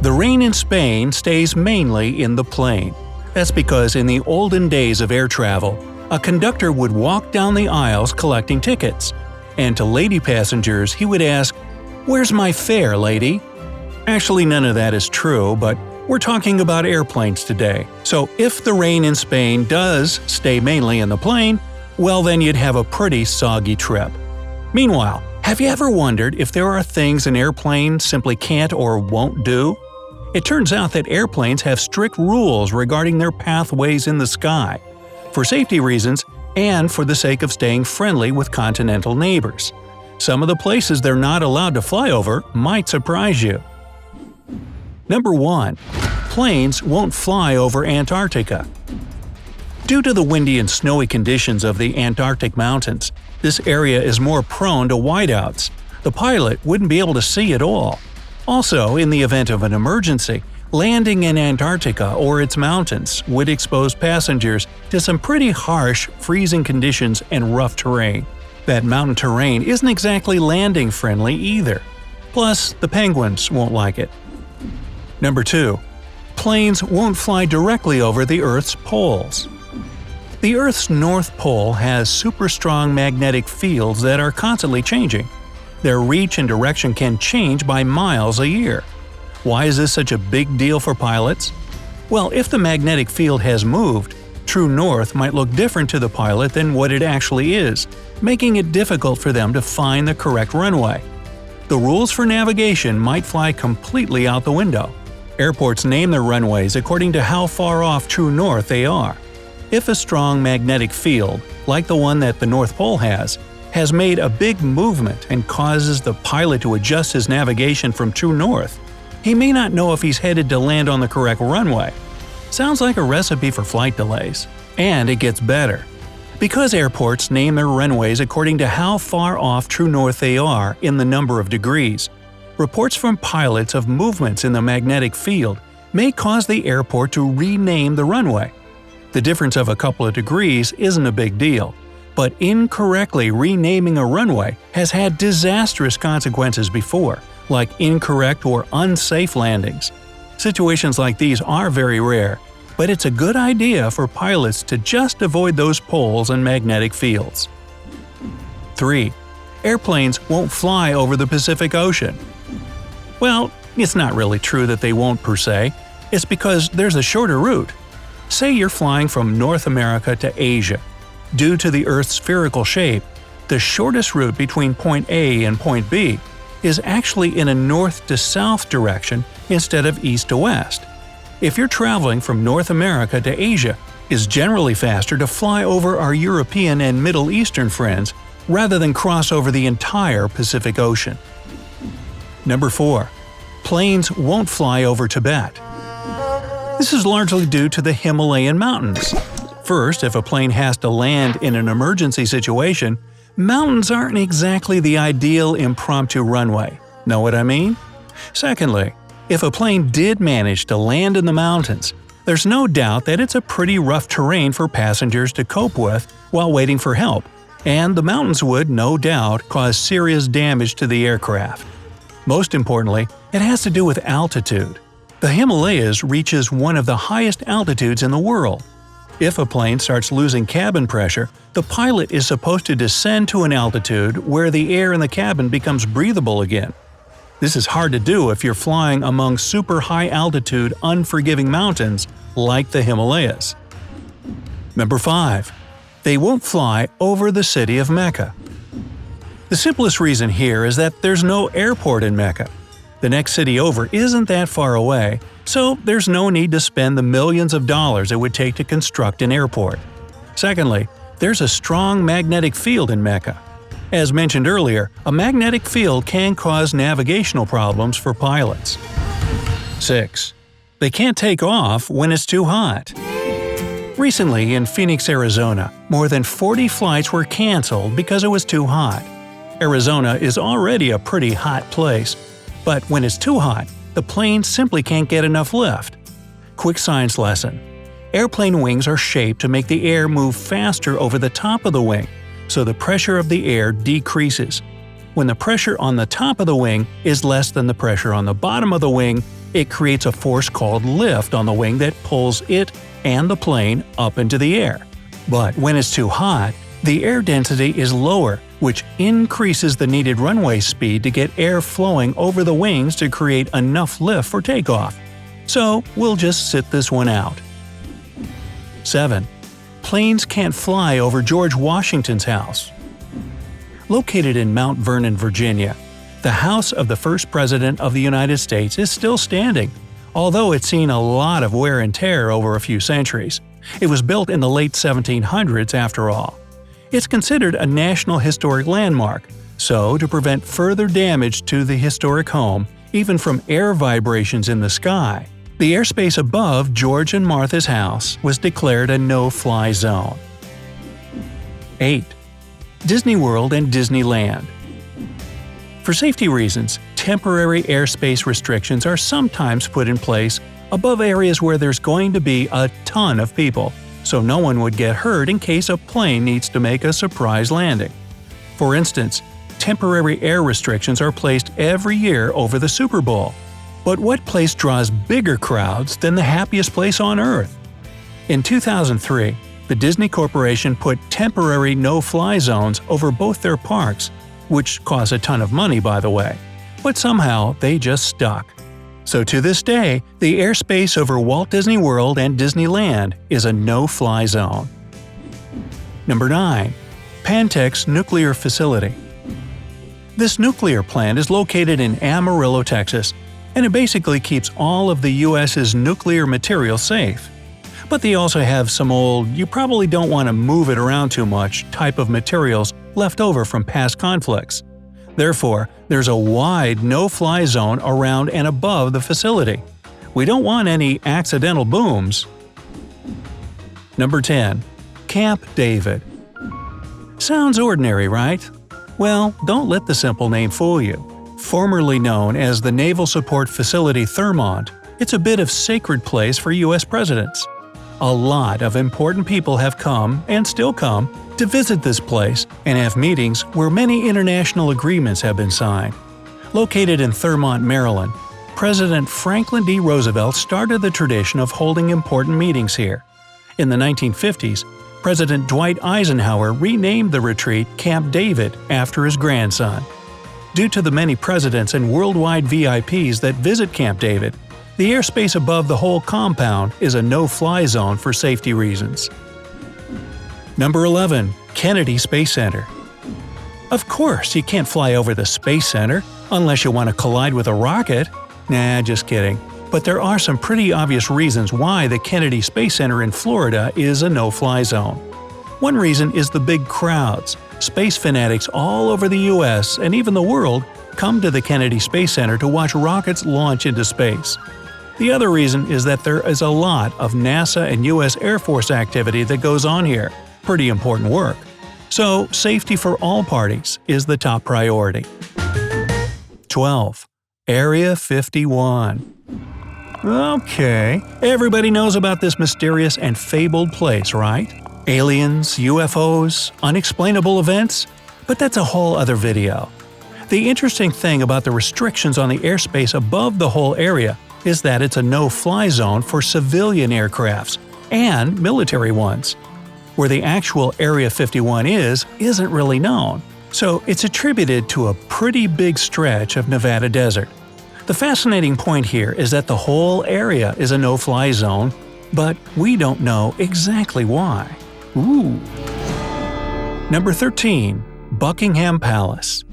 The rain in Spain stays mainly in the plane. That's because in the olden days of air travel, a conductor would walk down the aisles collecting tickets. And to lady passengers, he would ask, "Where's my fare, lady?" Actually, none of that is true, but we're talking about airplanes today. So if the rain in Spain does stay mainly in the plane, well then you'd have a pretty soggy trip. Meanwhile, have you ever wondered if there are things an airplane simply can't or won't do? It turns out that airplanes have strict rules regarding their pathways in the sky, for safety reasons and for the sake of staying friendly with continental neighbors. Some of the places they're not allowed to fly over might surprise you. Number 1. Planes won't fly over Antarctica. Due to the windy and snowy conditions of the Antarctic mountains, this area is more prone to whiteouts. The pilot wouldn't be able to see at all. Also, in the event of an emergency, landing in Antarctica or its mountains would expose passengers to some pretty harsh, freezing conditions and rough terrain. That mountain terrain isn't exactly landing friendly either. Plus, the penguins won't like it. Number 2. Planes won't fly directly over the Earth's poles. The Earth's North Pole has super strong magnetic fields that are constantly changing. Their reach and direction can change by miles a year. Why is this such a big deal for pilots? Well, if the magnetic field has moved, true north might look different to the pilot than what it actually is, making it difficult for them to find the correct runway. The rules for navigation might fly completely out the window. Airports name their runways according to how far off true north they are. If a strong magnetic field, like the one that the North Pole has made a big movement and causes the pilot to adjust his navigation from true north, he may not know if he's headed to land on the correct runway. Sounds like a recipe for flight delays. And it gets better. Because airports name their runways according to how far off true north they are in the number of degrees, reports from pilots of movements in the magnetic field may cause the airport to rename the runway. The difference of a couple of degrees isn't a big deal, but incorrectly renaming a runway has had disastrous consequences before, like incorrect or unsafe landings. Situations like these are very rare, but it's a good idea for pilots to just avoid those poles and magnetic fields. 3. Airplanes won't fly over the Pacific Ocean. Well, it's not really true that they won't per se. It's because there's a shorter route. Say you're flying from North America to Asia. Due to the Earth's spherical shape, the shortest route between point A and point B is actually in a north to south direction instead of east to west. If you're traveling from North America to Asia, it's generally faster to fly over our European and Middle Eastern friends rather than cross over the entire Pacific Ocean. Number 4. Planes won't fly over Tibet. This is largely due to the Himalayan mountains. First, if a plane has to land in an emergency situation, mountains aren't exactly the ideal impromptu runway. Know what I mean? Secondly, if a plane did manage to land in the mountains, there's no doubt that it's a pretty rough terrain for passengers to cope with while waiting for help, and the mountains would, no doubt, cause serious damage to the aircraft. Most importantly, it has to do with altitude. The Himalayas reaches one of the highest altitudes in the world. If a plane starts losing cabin pressure, the pilot is supposed to descend to an altitude where the air in the cabin becomes breathable again. This is hard to do if you're flying among super high-altitude, unforgiving mountains like the Himalayas. Number 5. They won't fly over the City of Mecca. The simplest reason here is that there's no airport in Mecca. The next city over isn't that far away, so there's no need to spend the millions of dollars it would take to construct an airport. Secondly, there's a strong magnetic field in Mecca. As mentioned earlier, a magnetic field can cause navigational problems for pilots. 6. They can't take off when it's too hot. Recently, in Phoenix, Arizona, more than 40 flights were canceled because it was too hot. Arizona is already a pretty hot place, but when it's too hot, the plane simply can't get enough lift. Quick science lesson. Airplane wings are shaped to make the air move faster over the top of the wing, so the pressure of the air decreases. When the pressure on the top of the wing is less than the pressure on the bottom of the wing, It creates a force called lift on the wing that pulls it and the plane up into the air. But when it's too hot, the air density is lower, which increases the needed runway speed to get air flowing over the wings to create enough lift for takeoff. So we'll just sit this one out. 7. Planes can't fly over George Washington's house. Located in Mount Vernon, Virginia, the house of the first President of the United States is still standing, although it's seen a lot of wear and tear over a few centuries. It was built in the late 1700s after all. It's considered a National Historic Landmark, so to prevent further damage to the historic home, even from air vibrations in the sky, the airspace above George and Martha's house was declared a no-fly zone. 8. Disney World and Disneyland. For safety reasons, temporary airspace restrictions are sometimes put in place above areas where there's going to be a ton of people, so no one would get hurt in case a plane needs to make a surprise landing. For instance, temporary air restrictions are placed every year over the Super Bowl. But what place draws bigger crowds than the happiest place on Earth? In 2003, the Disney Corporation put temporary no-fly zones over both their parks, which cost a ton of money, by the way. But somehow they just stuck. So to this day, the airspace over Walt Disney World and Disneyland is a no-fly zone. Number 9. Pantex Nuclear Facility. This nuclear plant is located in Amarillo, Texas, and it basically keeps all of the U.S.'s nuclear material safe. But they also have some old, you probably don't want to move it around too much type of materials left over from past conflicts. Therefore, there's a wide no-fly zone around and above the facility. We don't want any accidental booms. Number 10. Camp David. Sounds ordinary, right? Well, don't let the simple name fool you. Formerly known as the Naval Support Facility Thermont, it's a bit of sacred place for U.S. presidents. A lot of important people have come, and still come, to visit this place and have meetings where many international agreements have been signed. Located in Thermont, Maryland, President Franklin D. Roosevelt started the tradition of holding important meetings here. In the 1950s, President Dwight Eisenhower renamed the retreat Camp David after his grandson. Due to the many presidents and worldwide VIPs that visit Camp David, the airspace above the whole compound is a no-fly zone for safety reasons. Number 11. Kennedy Space Center. Of course, you can't fly over the Space Center unless you want to collide with a rocket. Nah, just kidding. But there are some pretty obvious reasons why the Kennedy Space Center in Florida is a no-fly zone. One reason is the big crowds. Space fanatics all over the US and even the world come to the Kennedy Space Center to watch rockets launch into space. The other reason is that there is a lot of NASA and US Air Force activity that goes on here, pretty important work. So, safety for all parties is the top priority. 12. Area 51. Okay, everybody knows about this mysterious and fabled place, right? Aliens, UFOs, unexplainable events? But that's a whole other video. The interesting thing about the restrictions on the airspace above the whole area is that it's a no-fly zone for civilian aircrafts and military ones. Where the actual Area 51 isn't really known, so it's attributed to a pretty big stretch of Nevada desert. The fascinating point here is that the whole area is a no-fly zone, but we don't know exactly why. Ooh. Number 13. Buckingham Palace.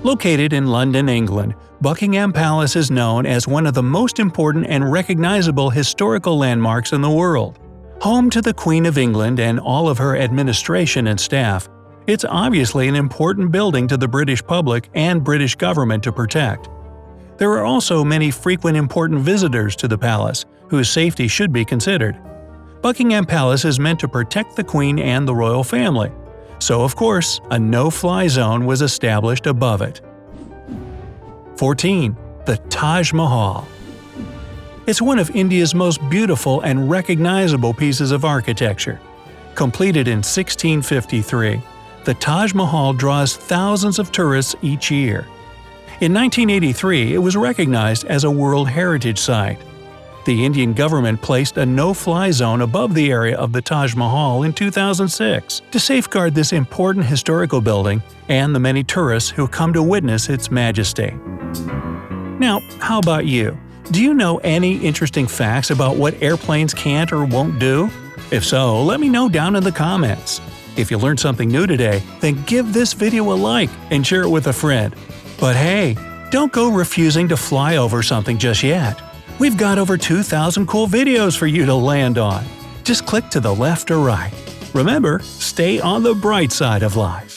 Located in London, England, Buckingham Palace is known as one of the most important and recognizable historical landmarks in the world. Home to the Queen of England and all of her administration and staff, it's obviously an important building to the British public and British government to protect. There are also many frequent important visitors to the palace, whose safety should be considered. Buckingham Palace is meant to protect the Queen and the royal family, so of course, a no-fly zone was established above it. 14. The Taj Mahal. It's one of India's most beautiful and recognizable pieces of architecture. Completed in 1653, the Taj Mahal draws thousands of tourists each year. In 1983, it was recognized as a World Heritage Site. The Indian government placed a no-fly zone above the area of the Taj Mahal in 2006 to safeguard this important historical building and the many tourists who come to witness its majesty. Now, how about you? Do you know any interesting facts about what airplanes can't or won't do? If so, let me know down in the comments. If you learned something new today, then give this video a like and share it with a friend. But hey, don't go refusing to fly over something just yet. We've got over 2,000 cool videos for you to land on. Just click to the left or right. Remember, stay on the bright side of life.